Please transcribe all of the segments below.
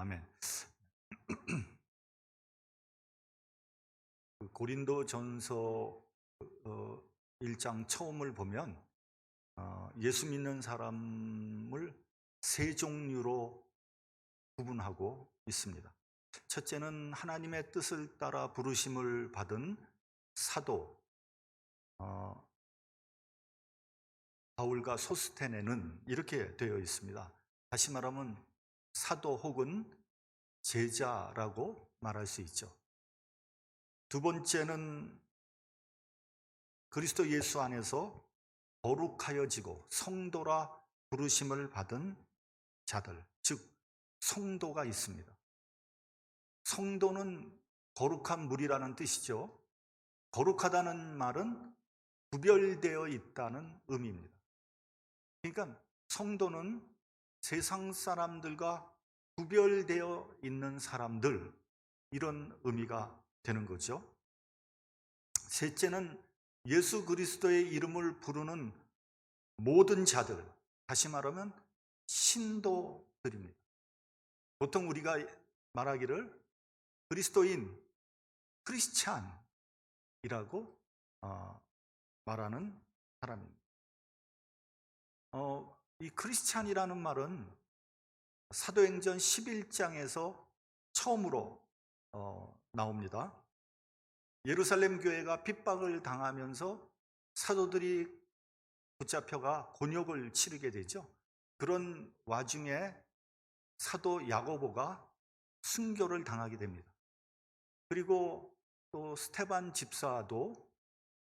아멘. 고린도전서 1장 처음을 보면 예수 믿는 사람을 세 종류로 구분하고 있습니다. 첫째는 하나님의 뜻을 따라 부르심을 받은 사도 바울과 소스테네는 이렇게 되어 있습니다. 다시 말하면 사도 혹은 제자라고 말할 수 있죠. 두 번째는 그리스도 예수 안에서 거룩하여지고 성도라 부르심을 받은 자들, 즉 성도가 있습니다. 성도는 거룩한 물이라는 뜻이죠. 거룩하다는 말은 구별되어 있다는 의미입니다. 그러니까 성도는 세상 사람들과 구별되어 있는 사람들, 이런 의미가 되는 거죠. 셋째는 예수 그리스도의 이름을 부르는 모든 자들, 다시 말하면 신도들입니다. 보통 우리가 말하기를 그리스도인, 크리스찬이라고 말하는 사람입니다. 이 크리스찬이라는 말은 사도행전 11장에서 처음으로 나옵니다. 예루살렘 교회가 핍박을 당하면서 사도들이 붙잡혀가 곤욕을 치르게 되죠. 그런 와중에 사도 야고보가 순교를 당하게 됩니다. 그리고 또 스테반 집사도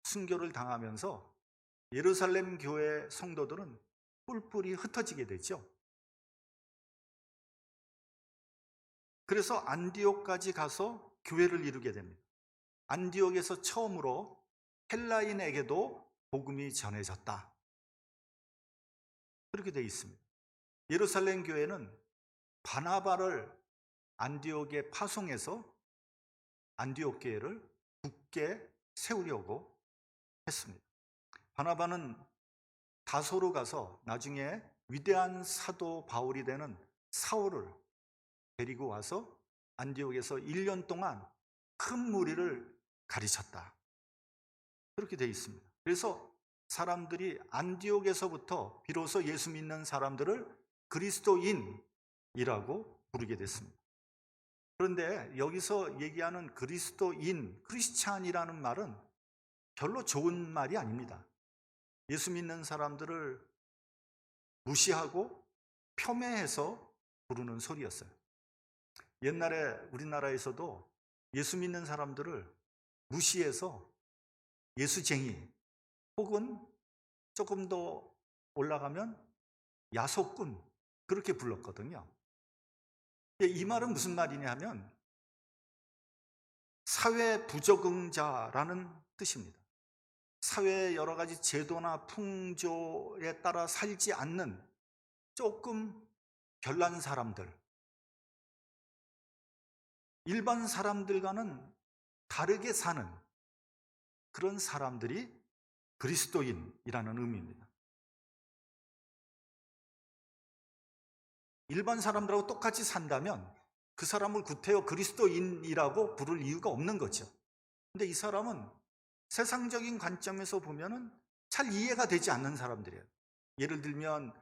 순교를 당하면서 예루살렘 교회 성도들은 뿔뿔이 흩어지게 되죠. 그래서 안디옥까지 가서 교회를 이루게 됩니다. 안디옥에서 처음으로 헬라인에게도 복음이 전해졌다, 그렇게 되어 있습니다. 예루살렘 교회는 바나바를 안디옥에 파송해서 안디옥 교회를 굳게 세우려고 했습니다. 바나바는 다소로 가서 나중에 위대한 사도 바울이 되는 사울을 데리고 와서 안디옥에서 1년 동안 큰 무리를 가르쳤다, 그렇게 되어 있습니다. 그래서 사람들이 안디옥에서부터 비로소 예수 믿는 사람들을 그리스도인이라고 부르게 됐습니다. 그런데 여기서 얘기하는 그리스도인, 크리스찬이라는 말은 별로 좋은 말이 아닙니다. 예수 믿는 사람들을 무시하고 폄훼해서 부르는 소리였어요. 옛날에 우리나라에서도 예수 믿는 사람들을 무시해서 예수쟁이, 혹은 조금 더 올라가면 야속꾼, 그렇게 불렀거든요. 이 말은 무슨 말이냐 하면 사회 부적응자라는 뜻입니다. 사회의 여러 가지 제도나 풍조에 따라 살지 않는 조금 별난 사람들, 일반 사람들과는 다르게 사는 그런 사람들이 그리스도인이라는 의미입니다. 일반 사람들하고 똑같이 산다면 그 사람을 구태여 그리스도인이라고 부를 이유가 없는 거죠. 근데 이 사람은 세상적인 관점에서 보면은 잘 이해가 되지 않는 사람들이에요. 예를 들면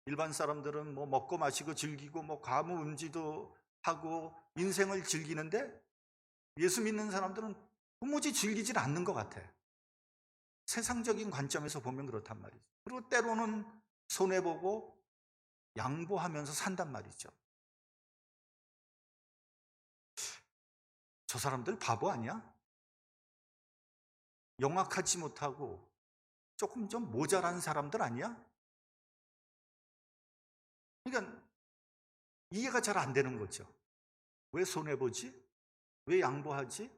일반 사람들은 뭐 먹고 마시고 즐기고 뭐 가무음지도 하고 인생을 즐기는데 예수 믿는 사람들은 도무지 즐기질 않는 것 같아. 세상적인 관점에서 보면 그렇단 말이죠. 그리고 때로는 손해보고 양보하면서 산단 말이죠. 저 사람들 바보 아니야? 영악하지 못하고 조금 좀 모자란 사람들 아니야? 그러니까 이해가 잘 안 되는 거죠. 왜 손해보지? 왜 양보하지?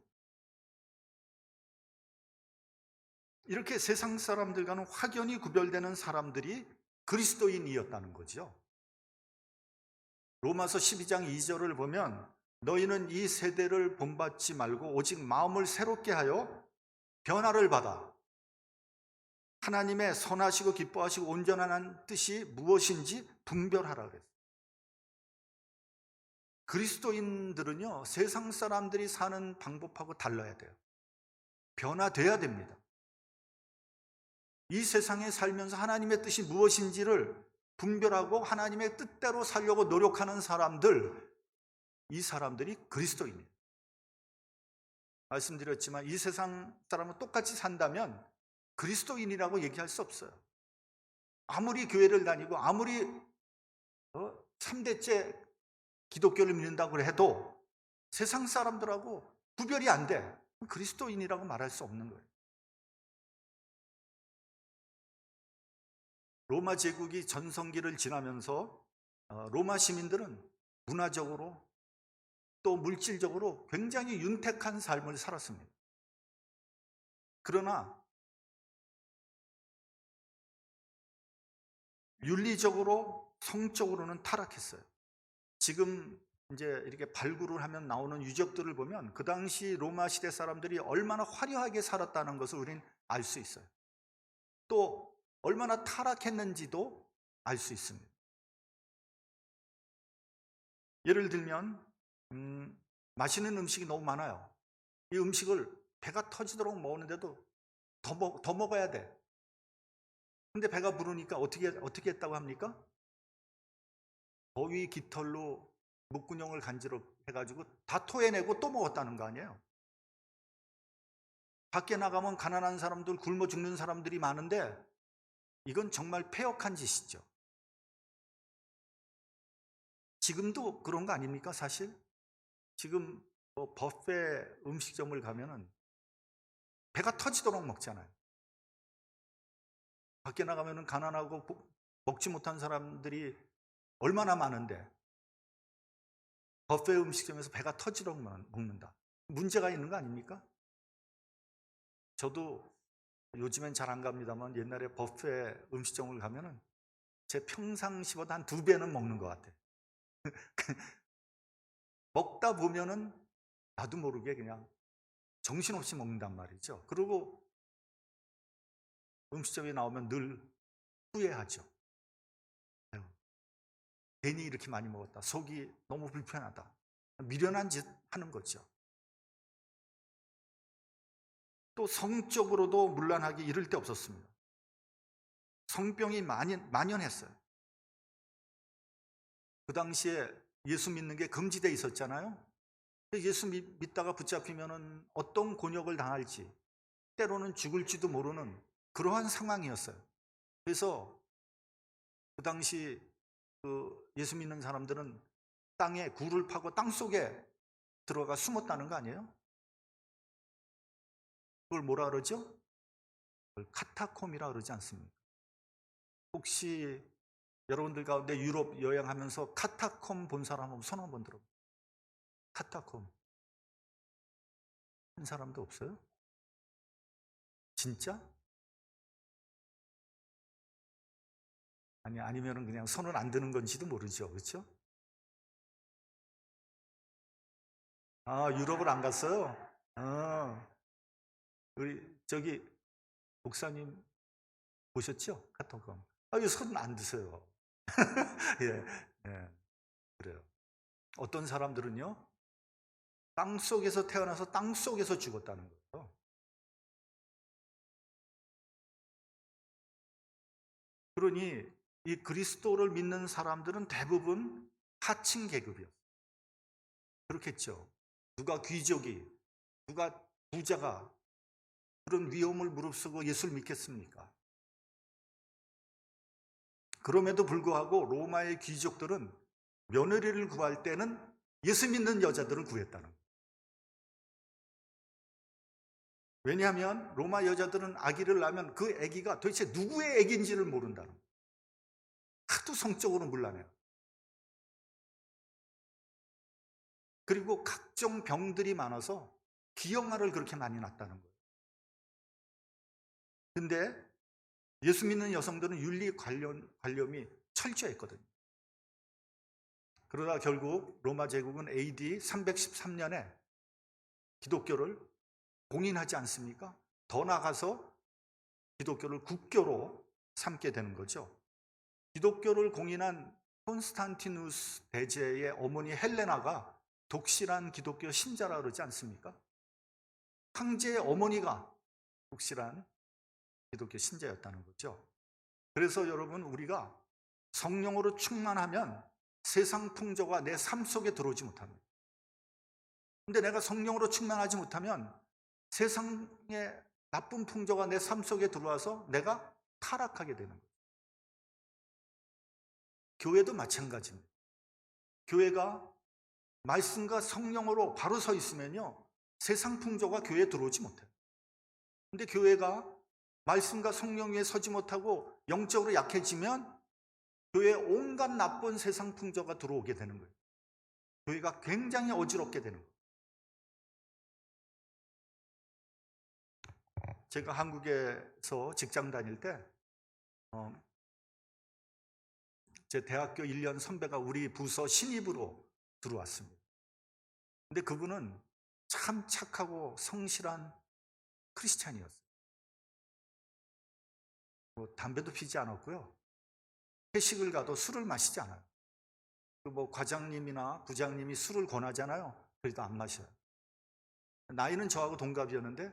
이렇게 세상 사람들과는 확연히 구별되는 사람들이 그리스도인이었다는 거죠. 로마서 12장 2절을 보면 너희는 이 세대를 본받지 말고 오직 마음을 새롭게 하여 변화를 받아 하나님의 선하시고 기뻐하시고 온전한 뜻이 무엇인지 분별하라 그랬어요. 그리스도인들은요, 세상 사람들이 사는 방법하고 달라야 돼요. 변화돼야 됩니다. 이 세상에 살면서 하나님의 뜻이 무엇인지를 분별하고 하나님의 뜻대로 살려고 노력하는 사람들, 이 사람들이 그리스도인이에요. 말씀드렸지만 이 세상 사람은 똑같이 산다면 그리스도인이라고 얘기할 수 없어요. 아무리 교회를 다니고 아무리 3대째 기독교를 믿는다고 해도 세상 사람들하고 구별이 안 돼. 그리스도인이라고 말할 수 없는 거예요. 로마 제국이 전성기를 지나면서 로마 시민들은 문화적으로 또 물질적으로 굉장히 윤택한 삶을 살았습니다. 그러나 윤리적으로, 성적으로는 타락했어요. 지금 이제 이렇게 발굴을 하면 나오는 유적들을 보면 그 당시 로마 시대 사람들이 얼마나 화려하게 살았다는 것을 우린 알 수 있어요. 또 얼마나 타락했는지도 알 수 있습니다. 예를 들면 맛있는 음식이 너무 많아요. 이 음식을 배가 터지도록 먹는데도 더 먹어야 돼. 근데 배가 부르니까 어떻게 했다고 합니까? 더위 깃털로 목구멍을 간지러 해가지고 다 토해내고 또 먹었다는 거 아니에요? 밖에 나가면 가난한 사람들, 굶어 죽는 사람들이 많은데 이건 정말 패역한 짓이죠. 지금도 그런 거 아닙니까, 사실? 지금 뷔페 음식점을 가면은 배가 터지도록 먹잖아요. 밖에 나가면은 가난하고 먹지 못한 사람들이 얼마나 많은데 뷔페 음식점에서 배가 터지도록 먹는다. 문제가 있는 거 아닙니까? 저도 요즘엔 잘 안 갑니다만 옛날에 뷔페 음식점을 가면은 제 평상시보다 한 2배는 먹는 것 같아요. 먹다 보면은 나도 모르게 그냥 정신없이 먹는단 말이죠. 그리고 음식점에 나오면 늘 후회하죠. 아유, 괜히 이렇게 많이 먹었다. 속이 너무 불편하다. 미련한 짓 하는 거죠. 또 성적으로도 문란하게 이를 데 없었습니다. 성병이 만연했어요. 그 당시에 예수 믿는 게 금지되어 있었잖아요. 예수 믿다가 붙잡히면은 어떤 곤욕을 당할지, 때로는 죽을지도 모르는 그러한 상황이었어요. 그래서 그 당시 예수 믿는 사람들은 땅에 굴을 파고 땅 속에 들어가 숨었다는 거 아니에요? 그걸 뭐라 그러죠? 그걸 카타콤이라 그러지 않습니까? 혹시 여러분들 가운데 유럽 여행하면서 카타콤 본 사람 한번 손 한번 들어봐요. 카타콤 한 사람도 없어요? 진짜? 아니면은 그냥 손을 안 드는 건지도 모르죠. 그렇죠? 아, 유럽을 안 갔어요? 우리 저기 목사님 보셨죠? 카타콤. 이거 손 안 드세요. 예, 예, 그래요. 어떤 사람들은요, 땅 속에서 태어나서 땅 속에서 죽었다는 거예요. 그러니 이 그리스도를 믿는 사람들은 대부분 하층 계급이었어요. 그렇겠죠. 누가 귀족이, 누가 부자가 그런 위험을 무릅쓰고 예수를 믿겠습니까? 그럼에도 불구하고 로마의 귀족들은 며느리를 구할 때는 예수 믿는 여자들을 구했다는 거예요. 왜냐하면 로마 여자들은 아기를 낳으면 그 아기가 도대체 누구의 아기인지를 모른다는 거예요. 하도 성적으로 문란해요. 그리고 각종 병들이 많아서 기형아를 그렇게 많이 낳았다는 거예요. 근데 예수 믿는 여성들은 윤리 관념이 철저했거든요. 그러다 결국 로마 제국은 AD 313년에 기독교를 공인하지 않습니까? 더 나아가서 기독교를 국교로 삼게 되는 거죠. 기독교를 공인한 콘스탄티누스 대제의 어머니 헬레나가 독실한 기독교 신자라 그러지 않습니까? 황제의 어머니가 독실한 기독교 신자였다는 거죠. 그래서 여러분, 우리가 성령으로 충만하면 세상 풍조가 내 삶 속에 들어오지 못합니다. 근데 내가 성령으로 충만하지 못하면 세상의 나쁜 풍조가 내 삶 속에 들어와서 내가 타락하게 되는 거예요. 교회도 마찬가지입니다. 교회가 말씀과 성령으로 바로 서 있으면요, 세상 풍조가 교회에 들어오지 못해요. 근데 교회가 말씀과 성령 위에 서지 못하고 영적으로 약해지면 교회에 온갖 나쁜 세상 풍조가 들어오게 되는 거예요. 교회가 굉장히 어지럽게 되는 거예요. 제가 한국에서 직장 다닐 때 제 대학교 1년 선배가 우리 부서 신입으로 들어왔습니다. 근데 그분은 참 착하고 성실한 크리스찬이었어요. 담배도 피지 않았고요. 회식을 가도 술을 마시지 않아요. 과장님이나 부장님이 술을 권하잖아요. 그래도 안 마셔요. 나이는 저하고 동갑이었는데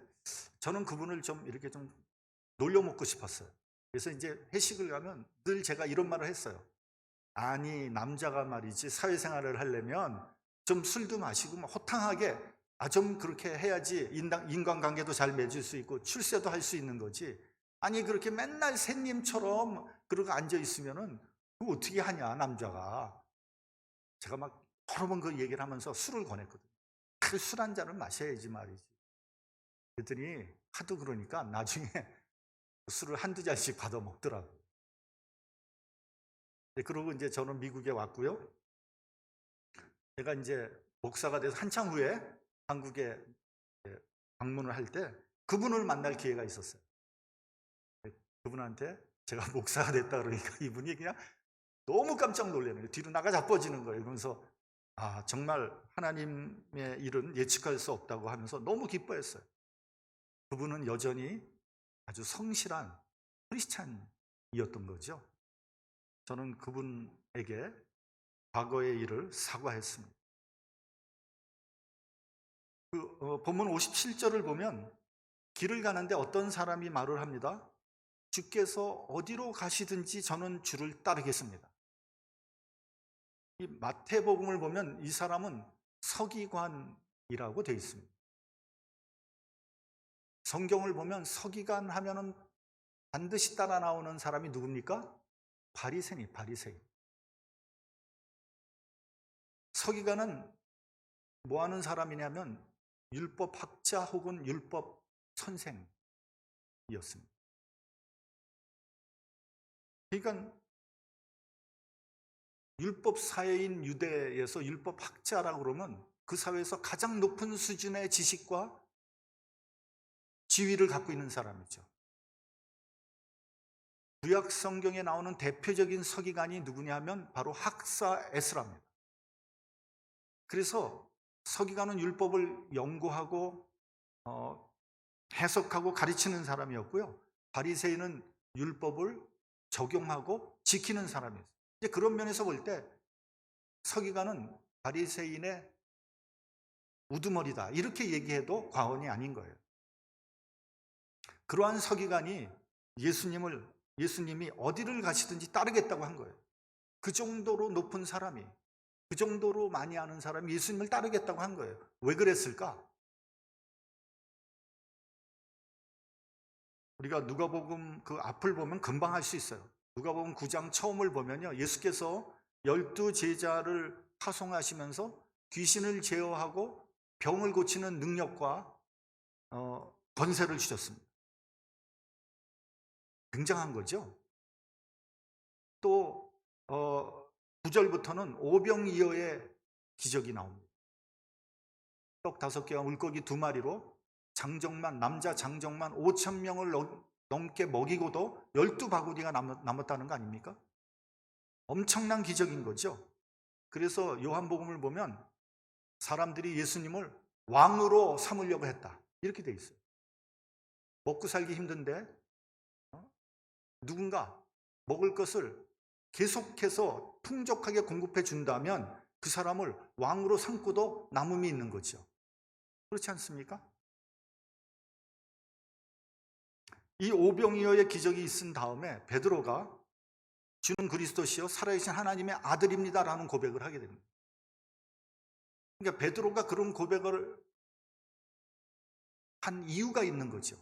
저는 그분을 좀 이렇게 좀 놀려먹고 싶었어요. 그래서 이제 회식을 가면 늘 제가 이런 말을 했어요. 아니, 남자가 말이지 사회생활을 하려면 좀 술도 마시고 호탕하게 좀 그렇게 해야지 인간관계도 잘 맺을 수 있고 출세도 할 수 있는 거지. 아니, 그렇게 맨날 새님처럼 그러고 앉아 있으면은 그거 어떻게 하냐, 남자가. 제가 막 여러 번 그 얘기를 하면서 술을 권했거든요. 술 한 잔을 마셔야지 말이지. 그랬더니 하도 그러니까 나중에 술을 한두 잔씩 받아 먹더라고요. 그러고 이제 저는 미국에 왔고요. 제가 이제 목사가 돼서 한참 후에 한국에 방문을 할 때 그분을 만날 기회가 있었어요. 그분한테 제가 목사가 됐다 그러니까 이분이 그냥 너무 깜짝 놀라는 거예요. 뒤로 나가 자빠지는 거예요. 그러면서 정말 하나님의 일은 예측할 수 없다고 하면서 너무 기뻐했어요. 그분은 여전히 아주 성실한 크리스찬이었던 거죠. 저는 그분에게 과거의 일을 사과했습니다. 본문 57절을 보면 길을 가는데 어떤 사람이 말을 합니다. 주께서 어디로 가시든지 저는 주를 따르겠습니다. 이 마태복음을 보면 이 사람은 서기관이라고 되어 있습니다. 성경을 보면 서기관 하면은 반드시 따라 나오는 사람이 누굽니까? 바리새인, 바리새인. 서기관은 뭐 하는 사람이냐면 율법학자 혹은 율법 선생이었습니다. 그러니까 율법 사회인 유대에서 율법학자라고 그러면 그 사회에서 가장 높은 수준의 지식과 지위를 갖고 있는 사람이죠. 구약 성경에 나오는 대표적인 서기관이 누구냐 하면 바로 학사 에스라입니다. 그래서 서기관은 율법을 연구하고 해석하고 가르치는 사람이었고요. 바리새인은 율법을 적용하고 지키는 사람이었어요. 이제 그런 면에서 볼 때 서기관은 바리새인의 우두머리다 이렇게 얘기해도 과언이 아닌 거예요. 그러한 서기관이 예수님이 어디를 가시든지 따르겠다고 한 거예요. 그 정도로 높은 사람이, 그 정도로 많이 아는 사람이 예수님을 따르겠다고 한 거예요. 왜 그랬을까? 우리가 누가복음 그 앞을 보면 금방 알 수 있어요. 누가복음 9장 처음을 보면요, 예수께서 12제자를 파송하시면서 귀신을 제어하고 병을 고치는 능력과 권세를 주셨습니다. 굉장한 거죠. 또 9절부터는 오병이어의 기적이 나옵니다. 떡 5개와 물고기 2마리로 남자 장정만 5,000명을 넘게 먹이고도 12바구니가 남았다는 거 아닙니까? 엄청난 기적인 거죠. 그래서 요한복음을 보면 사람들이 예수님을 왕으로 삼으려고 했다 이렇게 돼 있어요. 먹고 살기 힘든데 누군가 먹을 것을 계속해서 풍족하게 공급해 준다면 그 사람을 왕으로 삼고도 남음이 있는 거죠. 그렇지 않습니까? 이 오병이어의 기적이 있은 다음에 베드로가 주는 그리스도시요 살아계신 하나님의 아들입니다라는 고백을 하게 됩니다. 그러니까 베드로가 그런 고백을 한 이유가 있는 거죠.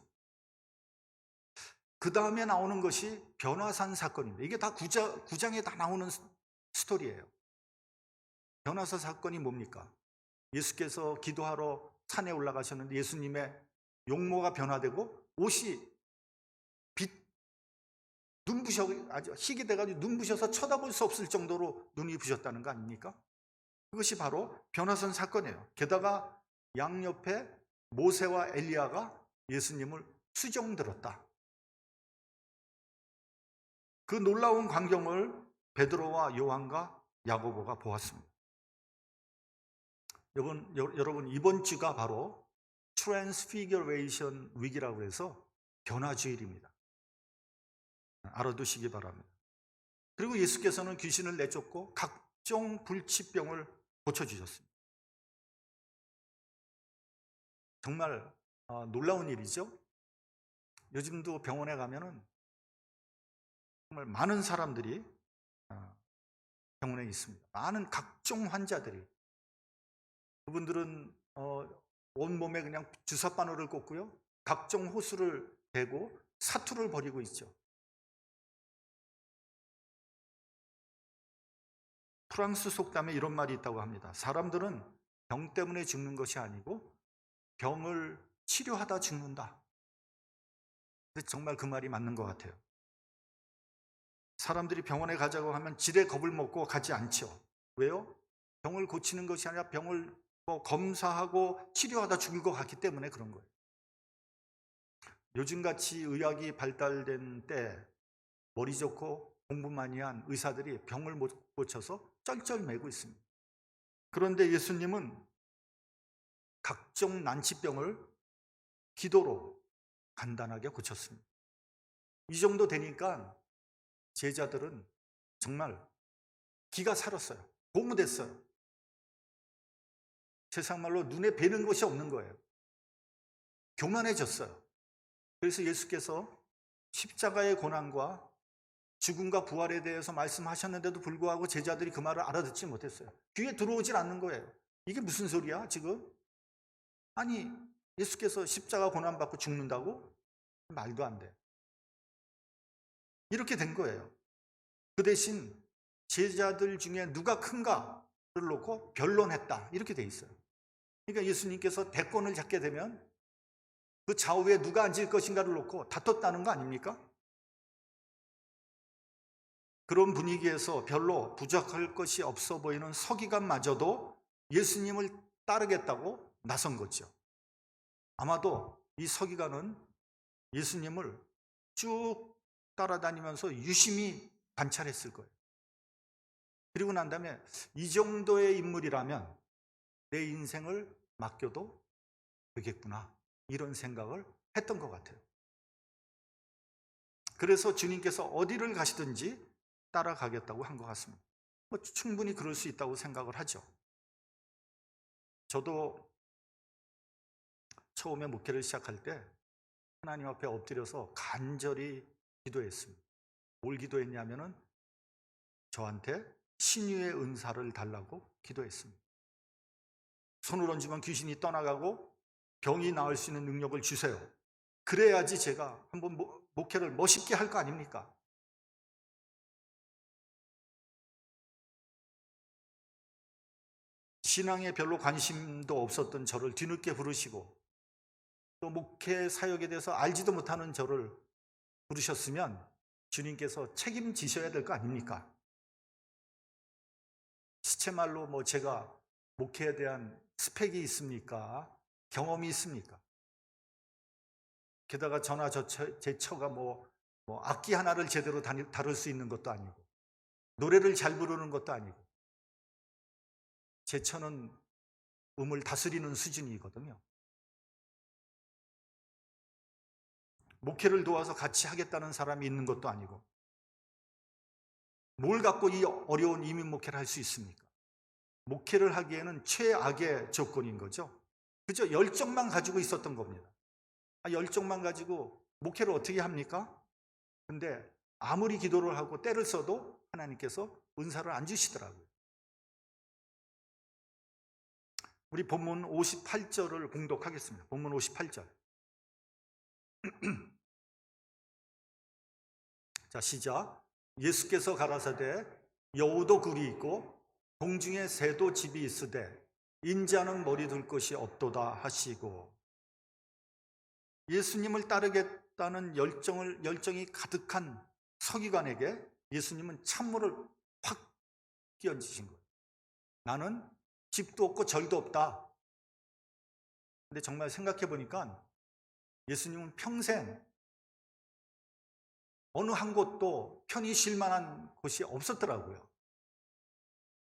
그 다음에 나오는 것이 변화산 사건입니다. 이게 다 9장에 다 나오는 스토리예요. 변화산 사건이 뭡니까? 예수께서 기도하러 산에 올라가셨는데 예수님의 용모가 변화되고 옷이 눈부셔 아주 희게 돼가지고 눈부셔서 쳐다볼 수 없을 정도로 눈이 부셨다는 거 아닙니까? 그것이 바로 변화산 사건이에요. 게다가 양옆에 모세와 엘리야가 예수님을 수종들었다. 그 놀라운 광경을 베드로와 요한과 야고보가 보았습니다. 여러분 이번 주가 바로 트랜스피겨레이션 위기라고 해서 변화주일입니다. 알아두시기 바랍니다. 그리고 예수께서는 귀신을 내쫓고 각종 불치병을 고쳐주셨습니다. 정말 놀라운 일이죠. 요즘도 병원에 가면은 정말 많은 사람들이 병원에 있습니다. 많은 각종 환자들이. 그분들은 온몸에 그냥 주사바늘을 꽂고요. 각종 호수를 대고 사투를 벌이고 있죠. 프랑스 속담에 이런 말이 있다고 합니다. 사람들은 병 때문에 죽는 것이 아니고 병을 치료하다 죽는다. 근데 정말 그 말이 맞는 것 같아요. 사람들이 병원에 가자고 하면 지레 겁을 먹고 가지 않죠. 왜요? 병을 고치는 것이 아니라 병을 검사하고 치료하다 죽을 것 같기 때문에 그런 거예요. 요즘같이 의학이 발달된 때 머리 좋고 공부 많이 한 의사들이 병을 못 고쳐서 쩔쩔매고 있습니다. 그런데 예수님은 각종 난치병을 기도로 간단하게 고쳤습니다. 이 정도 되니까 제자들은 정말 기가 살았어요. 고무됐어요. 세상 말로 눈에 뵈는 것이 없는 거예요. 교만해졌어요. 그래서 예수께서 십자가의 고난과 죽음과 부활에 대해서 말씀하셨는데도 불구하고 제자들이 그 말을 알아듣지 못했어요. 귀에 들어오질 않는 거예요. 이게 무슨 소리야 지금? 아니 예수께서 십자가 고난받고 죽는다고? 말도 안 돼. 이렇게 된 거예요. 그 대신 제자들 중에 누가 큰가를 놓고 변론했다 이렇게 돼 있어요. 그러니까 예수님께서 대권을 잡게 되면 그 좌우에 누가 앉을 것인가를 놓고 다퉜다는 거 아닙니까? 그런 분위기에서 별로 부족할 것이 없어 보이는 서기관마저도 예수님을 따르겠다고 나선 거죠. 아마도 이 서기관은 예수님을 쭉 따라다니면서 유심히 관찰했을 거예요. 그리고 난 다음에 이 정도의 인물이라면 내 인생을 맡겨도 되겠구나 이런 생각을 했던 것 같아요. 그래서 주님께서 어디를 가시든지 따라가겠다고 한 것 같습니다. 충분히 그럴 수 있다고 생각을 하죠. 저도 처음에 목회를 시작할 때 하나님 앞에 엎드려서 간절히 기도했습니다. 뭘 기도했냐면은 저한테 신유의 은사를 달라고 기도했습니다. 손을 얹으면 귀신이 떠나가고 병이 나을 수 있는 능력을 주세요. 그래야지 제가 한번 목회를 멋있게 할 거 아닙니까? 신앙에 별로 관심도 없었던 저를 뒤늦게 부르시고 또 목회 사역에 대해서 알지도 못하는 저를 부르셨으면 주님께서 책임지셔야 될 거 아닙니까? 시체말로 제가 목회에 대한 스펙이 있습니까? 경험이 있습니까? 게다가 저나 제 처가 악기 하나를 제대로 다룰 수 있는 것도 아니고 노래를 잘 부르는 것도 아니고 제 처는 음을 다스리는 수준이거든요. 목회를 도와서 같이 하겠다는 사람이 있는 것도 아니고 뭘 갖고 이 어려운 이민 목회를 할 수 있습니까? 목회를 하기에는 최악의 조건인 거죠. 그저 열정만 가지고 있었던 겁니다. 열정만 가지고 목회를 어떻게 합니까? 근데 아무리 기도를 하고 때를 써도 하나님께서 은사를 안 주시더라고요. 우리 본문 58절을 봉독하겠습니다. 본문 58절. 자, 시작. 예수께서 가라사대 여우도 굴이 있고 공중에 새도 집이 있으되 인자는 머리 둘 곳이 없도다 하시고, 예수님을 따르겠다는 열정이 가득한 서기관에게 예수님은 찬물을 확 끼얹으신 거예요. 나는 집도 없고 절도 없다. 근데 정말 생각해 보니까 예수님은 평생 어느 한 곳도 편히 쉴 만한 곳이 없었더라고요.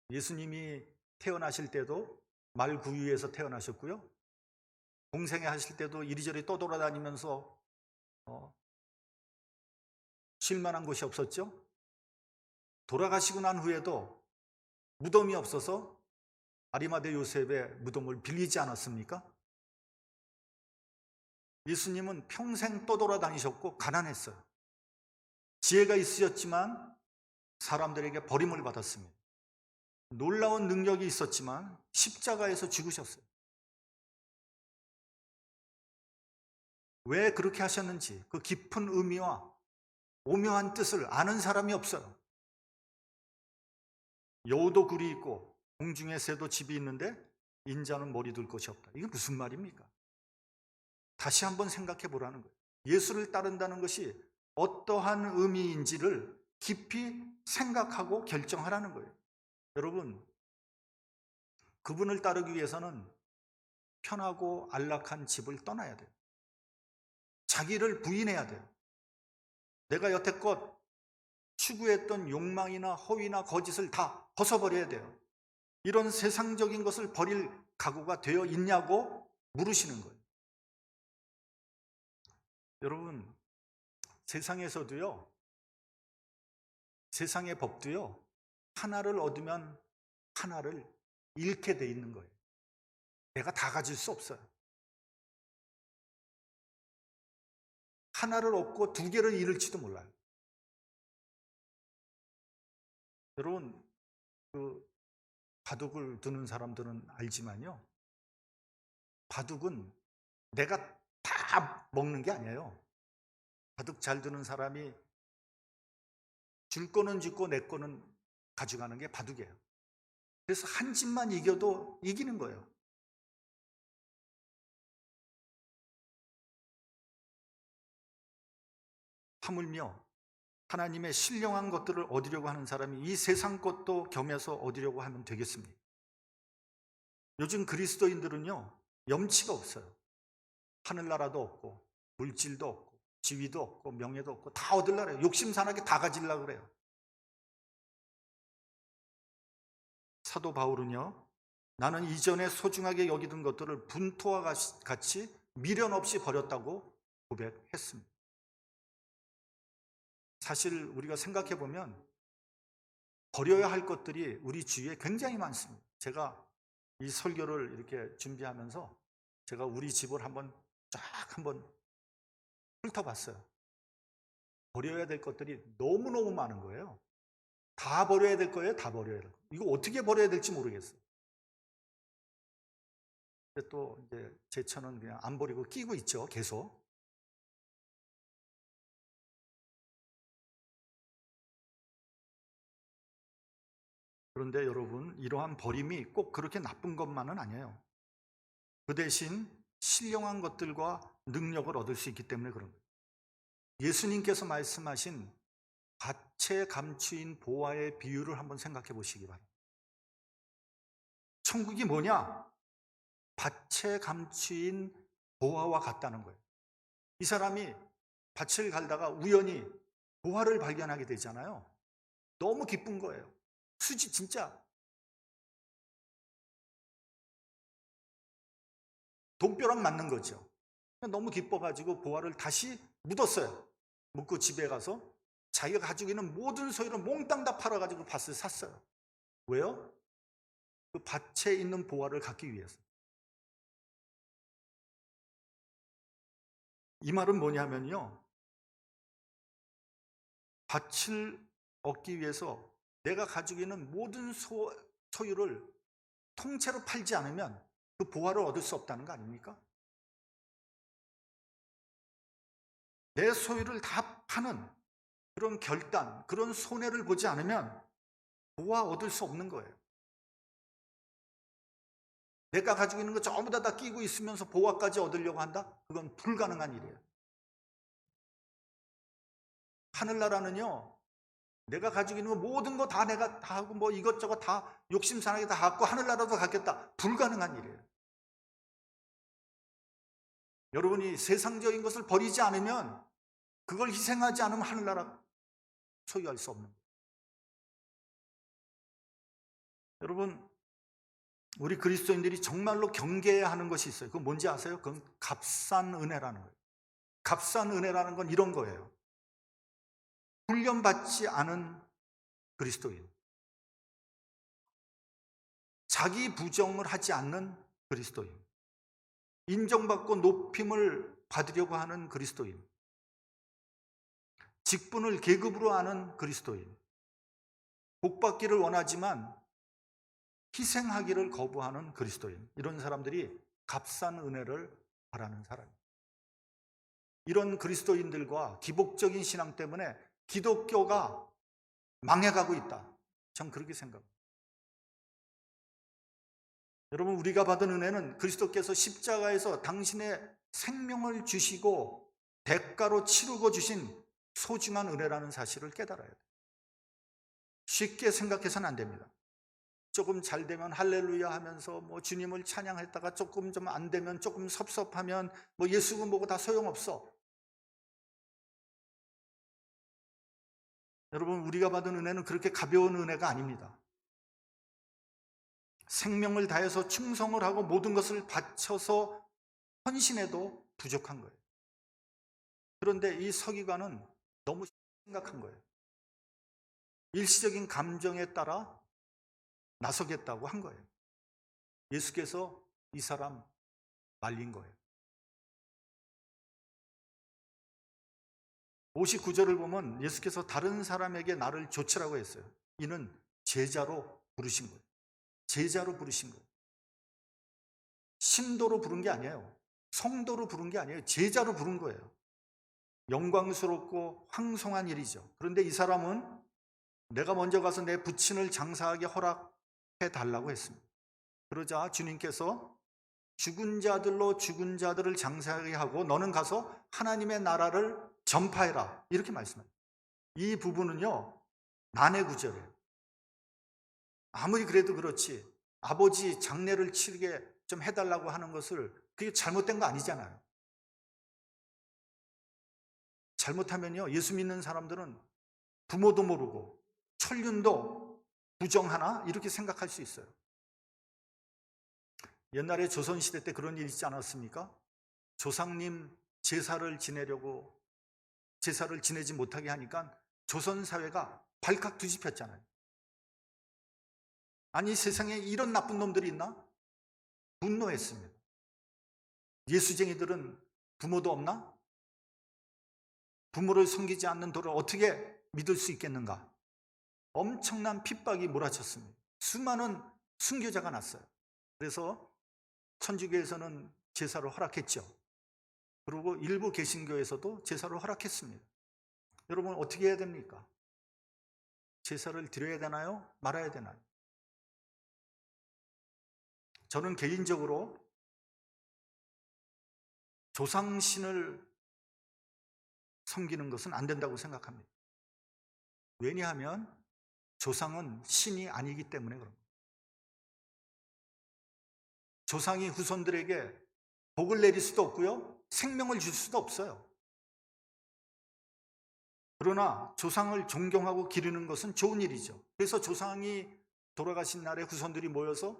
예수님이 태어나실 때도 말 구유에서 태어나셨고요. 공생애 하실 때도 이리저리 떠돌아다니면서 쉴 만한 곳이 없었죠. 돌아가시고 난 후에도 무덤이 없어서 아리마대 요셉의 무덤을 빌리지 않았습니까? 예수님은 평생 떠돌아다니셨고 가난했어요. 지혜가 있으셨지만 사람들에게 버림을 받았습니다. 놀라운 능력이 있었지만 십자가에서 죽으셨어요. 왜 그렇게 하셨는지 그 깊은 의미와 오묘한 뜻을 아는 사람이 없어요. 여우도 굴이 있고 공중에 새도 집이 있는데 인자는 머리 둘 곳이 없다. 이게 무슨 말입니까? 다시 한번 생각해 보라는 거예요. 예수를 따른다는 것이 어떠한 의미인지를 깊이 생각하고 결정하라는 거예요. 여러분, 그분을 따르기 위해서는 편하고 안락한 집을 떠나야 돼요. 자기를 부인해야 돼요. 내가 여태껏 추구했던 욕망이나 허위나 거짓을 다 벗어버려야 돼요. 이런 세상적인 것을 버릴 각오가 되어 있냐고 물으시는 거예요. 여러분, 세상에서도요, 세상의 법도요, 하나를 얻으면 하나를 잃게 돼 있는 거예요. 내가 다 가질 수 없어요. 하나를 얻고 두 개를 잃을지도 몰라요. 여러분, 그 바둑을 두는 사람들은 알지만요, 바둑은 내가 다 먹는 게 아니에요. 바둑 잘 두는 사람이 줄 거는 주고 내 거는 가져가는 게 바둑이에요. 그래서 한 집만 이겨도 이기는 거예요. 하물며 하나님의 신령한 것들을 얻으려고 하는 사람이 이 세상 것도 겸해서 얻으려고 하면 되겠습니까? 요즘 그리스도인들은요, 염치가 없어요. 하늘나라도 없고 물질도 없고 지위도 없고 명예도 없고 다 얻으려고 해요. 욕심산하게 다 가지려고 그래요. 사도 바울은요, 나는 이전에 소중하게 여기던 것들을 분토와 같이 미련 없이 버렸다고 고백했습니다. 사실 우리가 생각해 보면 버려야 할 것들이 우리 주위에 굉장히 많습니다. 제가 이 설교를 이렇게 준비하면서 제가 우리 집을 한번 훑어봤어요. 버려야 될 것들이 너무너무 많은 거예요. 다 버려야 될 거예요. 다 버려야 될 거예요. 이거 어떻게 버려야 될지 모르겠어요. 근데 또 이제 제 차는 그냥 안 버리고 끼고 있죠. 계속. 그런데 여러분, 이러한 버림이 꼭 그렇게 나쁜 것만은 아니에요. 그 대신 신령한 것들과 능력을 얻을 수 있기 때문에 그런 거예요. 예수님께서 말씀하신 밭에 감추인 보화의 비유를 한번 생각해 보시기 바랍니다. 천국이 뭐냐? 밭에 감추인 보화와 같다는 거예요. 이 사람이 밭을 갈다가 우연히 보화를 발견하게 되잖아요. 너무 기쁜 거예요. 수지 진짜 돈벼락 맞는 거죠. 너무 기뻐가지고 보화를 다시 묻었어요. 묻고 집에 가서 자기가 가지고 있는 모든 소유를 몽땅 다 팔아가지고 밭을 샀어요. 왜요? 그 밭에 있는 보화를 갖기 위해서. 이 말은 뭐냐면요, 밭을 얻기 위해서 내가 가지고 있는 모든 소유를 통째로 팔지 않으면 그 보화를 얻을 수 없다는 거 아닙니까? 내 소유를 다 파는 그런 결단, 그런 손해를 보지 않으면 보화 얻을 수 없는 거예요. 내가 가지고 있는 거 전부 다 끼고 있으면서 보화까지 얻으려고 한다? 그건 불가능한 일이에요. 하늘나라는요, 내가 가지고 있는 거 모든 거 다 내가 다 하고 뭐 이것저것 다 욕심산하게 다 갖고 하늘나라도 갖겠다. 불가능한 일이에요. 여러분이 세상적인 것을 버리지 않으면, 그걸 희생하지 않으면 하늘나라 소유할 수 없는 거예요. 여러분, 우리 그리스도인들이 정말로 경계해야 하는 것이 있어요. 그건 뭔지 아세요? 그건 값싼 은혜라는 거예요. 값싼 은혜라는 건 이런 거예요. 훈련받지 않은 그리스도인, 자기 부정을 하지 않는 그리스도인, 인정받고 높임을 받으려고 하는 그리스도인, 직분을 계급으로 하는 그리스도인, 복받기를 원하지만 희생하기를 거부하는 그리스도인, 이런 사람들이 값싼 은혜를 바라는 사람입니다. 이런 그리스도인들과 기복적인 신앙 때문에 기독교가 망해가고 있다. 전 그렇게 생각합니다. 여러분, 우리가 받은 은혜는 그리스도께서 십자가에서 당신의 생명을 주시고 대가로 치르고 주신 소중한 은혜라는 사실을 깨달아야 돼요. 쉽게 생각해서는 안 됩니다. 조금 잘 되면 할렐루야 하면서 뭐 주님을 찬양했다가 조금 좀 안 되면, 조금 섭섭하면 뭐 예수는 뭐고 다 소용없어. 여러분, 우리가 받은 은혜는 그렇게 가벼운 은혜가 아닙니다. 생명을 다해서 충성을 하고 모든 것을 바쳐서 헌신해도 부족한 거예요. 그런데 이 서기관은 너무 심각한 거예요. 일시적인 감정에 따라 나서겠다고 한 거예요. 예수께서 이 사람 말린 거예요. 59절을 보면 예수께서 다른 사람에게 나를 조치라고 했어요. 이는 제자로 부르신 거예요. 제자로 부르신 거예요. 신도로 부른 게 아니에요. 성도로 부른 게 아니에요. 제자로 부른 거예요. 영광스럽고 황송한 일이죠. 그런데 이 사람은 내가 먼저 가서 내 부친을 장사하게 허락해 달라고 했습니다. 그러자 주님께서 죽은 자들로 죽은 자들을 장사하게 하고 너는 가서 하나님의 나라를 전파해라, 이렇게 말씀합니다. 이 부분은요, 난해 구절이에요. 아무리 그래도 그렇지 아버지 장례를 치르게 좀 해달라고 하는 것을, 그게 잘못된 거 아니잖아요. 잘못하면요, 예수 믿는 사람들은 부모도 모르고 천륜도 부정하나 이렇게 생각할 수 있어요. 옛날에 조선시대 때 그런 일 있지 않았습니까? 조상님 제사를 지내려고 제사를 지내지 못하게 하니까 조선 사회가 발칵 뒤집혔잖아요. 아니, 세상에 이런 나쁜 놈들이 있나? 분노했습니다. 예수쟁이들은 부모도 없나? 부모를 섬기지 않는 도를 어떻게 믿을 수 있겠는가? 엄청난 핍박이 몰아쳤습니다. 수많은 순교자가 났어요. 그래서 천주교에서는 제사를 허락했죠. 그리고 일부 개신교에서도 제사를 허락했습니다. 여러분, 어떻게 해야 됩니까? 제사를 드려야 되나요? 말아야 되나요? 저는 개인적으로 조상신을 섬기는 것은 안 된다고 생각합니다. 왜냐하면 조상은 신이 아니기 때문에 그럽니다. 조상이 후손들에게 복을 내릴 수도 없고요, 생명을 줄 수도 없어요. 그러나 조상을 존경하고 기르는 것은 좋은 일이죠. 그래서 조상이 돌아가신 날에 후손들이 모여서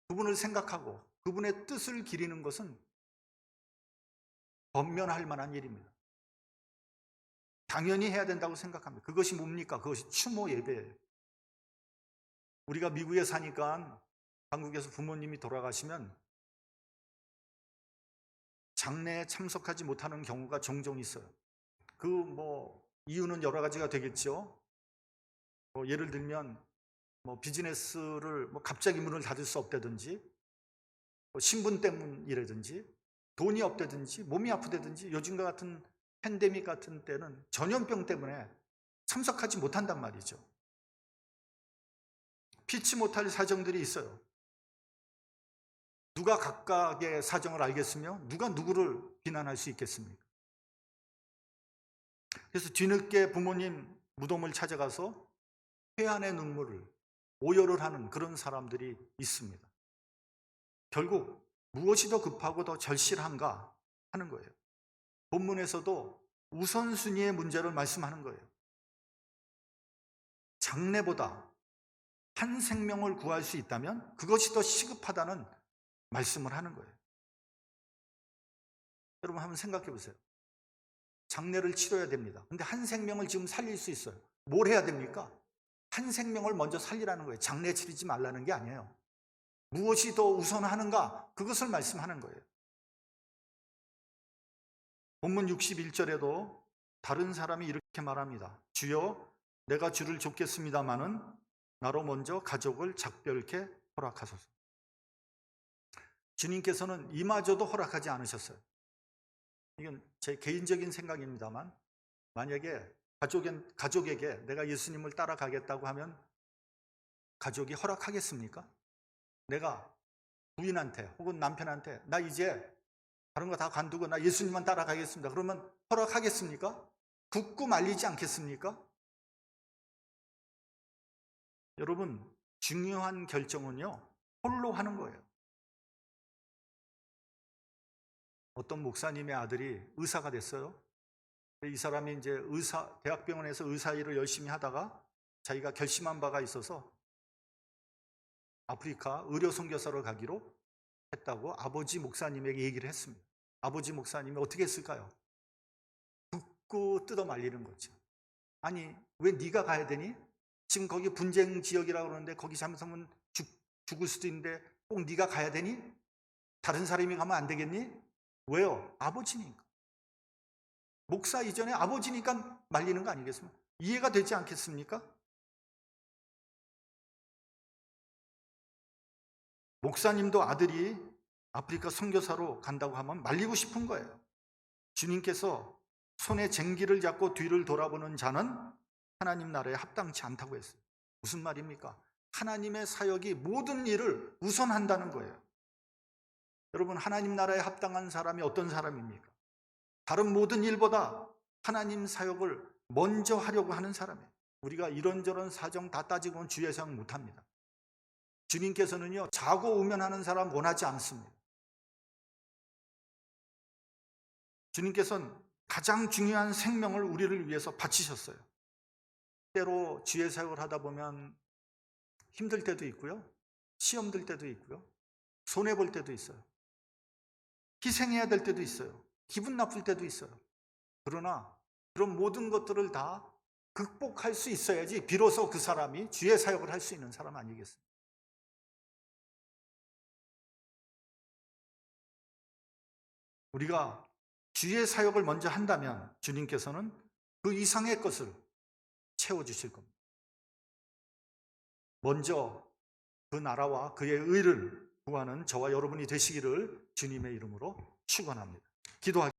그분을 생각하고 그분의 뜻을 기리는 것은 권면할 만한 일입니다. 당연히 해야 된다고 생각합니다. 그것이 뭡니까? 그것이 추모 예배예요. 우리가 미국에 사니까 한국에서 부모님이 돌아가시면 장례에 참석하지 못하는 경우가 종종 있어요. 이유는 여러 가지가 되겠죠. 예를 들면 비즈니스를 갑자기 문을 닫을 수 없다든지, 신분 때문이라든지, 돈이 없다든지, 몸이 아프다든지, 요즘과 같은 팬데믹 같은 때는 전염병 때문에 참석하지 못한단 말이죠. 피치 못할 사정들이 있어요. 누가 각각의 사정을 알겠으며 누가 누구를 비난할 수 있겠습니까? 그래서 뒤늦게 부모님 무덤을 찾아가서 회한의 눈물을 오열을 하는 그런 사람들이 있습니다. 결국 무엇이 더 급하고 더 절실한가 하는 거예요. 본문에서도 우선순위의 문제를 말씀하는 거예요. 장래보다 한 생명을 구할 수 있다면 그것이 더 시급하다는 말씀을 하는 거예요. 여러분 한번 생각해 보세요. 장례를 치러야 됩니다. 근데 한 생명을 지금 살릴 수 있어요. 뭘 해야 됩니까? 한 생명을 먼저 살리라는 거예요. 장례 치르지 말라는 게 아니에요. 무엇이 더 우선하는가? 그것을 말씀하는 거예요. 본문 61절에도 다른 사람이 이렇게 말합니다. 주여, 내가 주를 좇겠습니다마는 나로 먼저 가족을 작별케 허락하소서. 주님께서는 이마저도 허락하지 않으셨어요. 이건 제 개인적인 생각입니다만, 만약에 가족에게 내가 예수님을 따라가겠다고 하면 가족이 허락하겠습니까? 내가 부인한테 혹은 남편한테 나 이제 다른 거 다 관두고 나 예수님만 따라가겠습니다. 그러면 허락하겠습니까? 굳고 말리지 않겠습니까? 여러분, 중요한 결정은요, 홀로 하는 거예요. 어떤 목사님의 아들이 의사가 됐어요. 이 사람이 이제 대학병원에서 의사 일을 열심히 하다가 자기가 결심한 바가 있어서 아프리카 의료 선교사로 가기로 했다고 아버지 목사님에게 얘기를 했습니다. 아버지 목사님이 어떻게 했을까요? 굳고 뜯어 말리는 거죠. 아니, 왜 네가 가야 되니? 지금 거기 분쟁 지역이라고 그러는데 거기 잘못하면 죽을 수도 있는데 꼭 네가 가야 되니? 다른 사람이 가면 안 되겠니? 왜요? 아버지니까. 목사 이전에 아버지니까 말리는 거 아니겠습니까? 이해가 되지 않겠습니까? 목사님도 아들이 아프리카 선교사로 간다고 하면 말리고 싶은 거예요. 주님께서 손에 쟁기를 잡고 뒤를 돌아보는 자는 하나님 나라에 합당치 않다고 했어요. 무슨 말입니까? 하나님의 사역이 모든 일을 우선한다는 거예요. 여러분, 하나님 나라에 합당한 사람이 어떤 사람입니까? 다른 모든 일보다 하나님 사역을 먼저 하려고 하는 사람이에요. 우리가 이런저런 사정 다 따지고 보면 주의 사역 못합니다. 주님께서는요, 자고 우면하는 사람 원하지 않습니다. 주님께서는 가장 중요한 생명을 우리를 위해서 바치셨어요. 때로 주의 사역을 하다 보면 힘들 때도 있고요, 시험 들 때도 있고요, 손해볼 때도 있어요, 희생해야 될 때도 있어요, 기분 나쁠 때도 있어요. 그러나 그런 모든 것들을 다 극복할 수 있어야지 비로소 그 사람이 주의 사역을 할 수 있는 사람 아니겠습니까? 우리가 주의 사역을 먼저 한다면 주님께서는 그 이상의 것을 채워주실 겁니다. 먼저 그 나라와 그의 의를 구하는 저와 여러분이 되시기를 주님의 이름으로 축원합니다. 기도하겠습니다.